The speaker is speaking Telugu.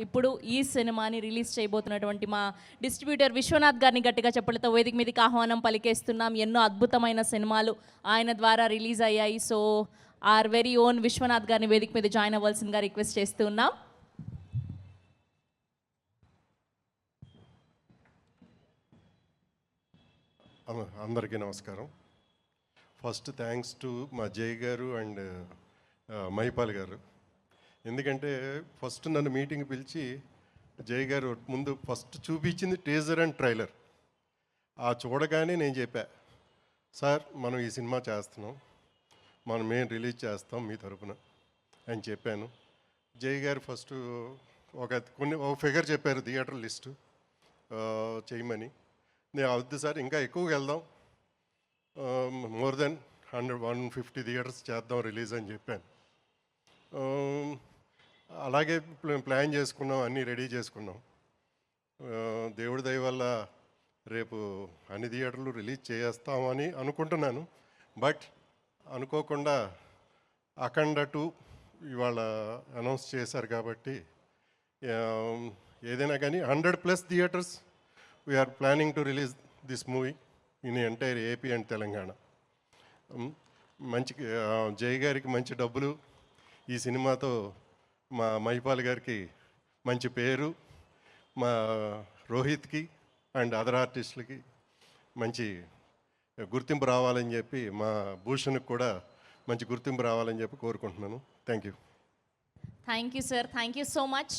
ఇప్పుడు ఈ సినిమాని రిలీజ్ చేయబోతున్నటువంటి మా డిస్ట్రిబ్యూటర్ విశ్వనాథ్ గారిని గట్టిగా చెప్పలతో వేదిక మీదకి ఆహ్వానం పలికేస్తున్నాం. ఎన్నో అద్భుతమైన సినిమాలు ఆయన ద్వారా రిలీజ్ అయ్యాయి. So our very own Vishwanath గారిని వేదిక మీద జాయిన్ అవ్వాల్సిందిగా రిక్వెస్ట్ చేస్తున్నాం. అందరికీ నమస్కారం. ఫస్ట్ థ్యాంక్స్ టు మా జై గారు అండ్ మహిపాల్ గారు. ఎందుకంటే ఫస్ట్ నన్ను మీటింగ్ పిలిచి జై గారు ముందు ఫస్ట్ చూపించింది టీజర్ అండ్ ట్రైలర్. ఆ చూడగానే నేను చెప్పా, సార్ మనం ఈ సినిమా చేస్తున్నాం, మనం మేము రిలీజ్ చేస్తాం మీ తరపున అని చెప్పాను. జై గారు ఫస్ట్ ఒక ఫిగర్ చెప్పారు, థియేటర్ లిస్టు చేయమని. నేను వద్దు సార్, ఇంకా ఎక్కువగా వెళ్దాం, మోర్ దెన్ 150 థియేటర్స్ చేద్దాం రిలీజ్ అని చెప్పాను. అలాగే ప్లాన్ చేసుకున్నాం, అన్నీ రెడీ చేసుకున్నాం. దేవుడి దయ వల్ల రేపు అన్ని థియేటర్లు రిలీజ్ చేస్తామని అనుకుంటున్నాను. బట్ అనుకోకుండా అఖండ 2 ఇవాళ అనౌన్స్ చేశారు కాబట్టి ఏదైనా కానీ 100+ theatres we are planning to release this movie in entire AP and Telangana. మంచి జై గారికి మంచి డబ్బులు, ఈ సినిమాతో మా మహిపాల్ గారికి మంచి పేరు, మా రోహిత్కి అండ్ అదర్ ఆర్టిస్టులకి మంచి గుర్తింపు రావాలని చెప్పి, మా భూషణ్కి కూడా మంచి గుర్తింపు రావాలని చెప్పి కోరుకుంటున్నాను. Thank you sir, thank you so much.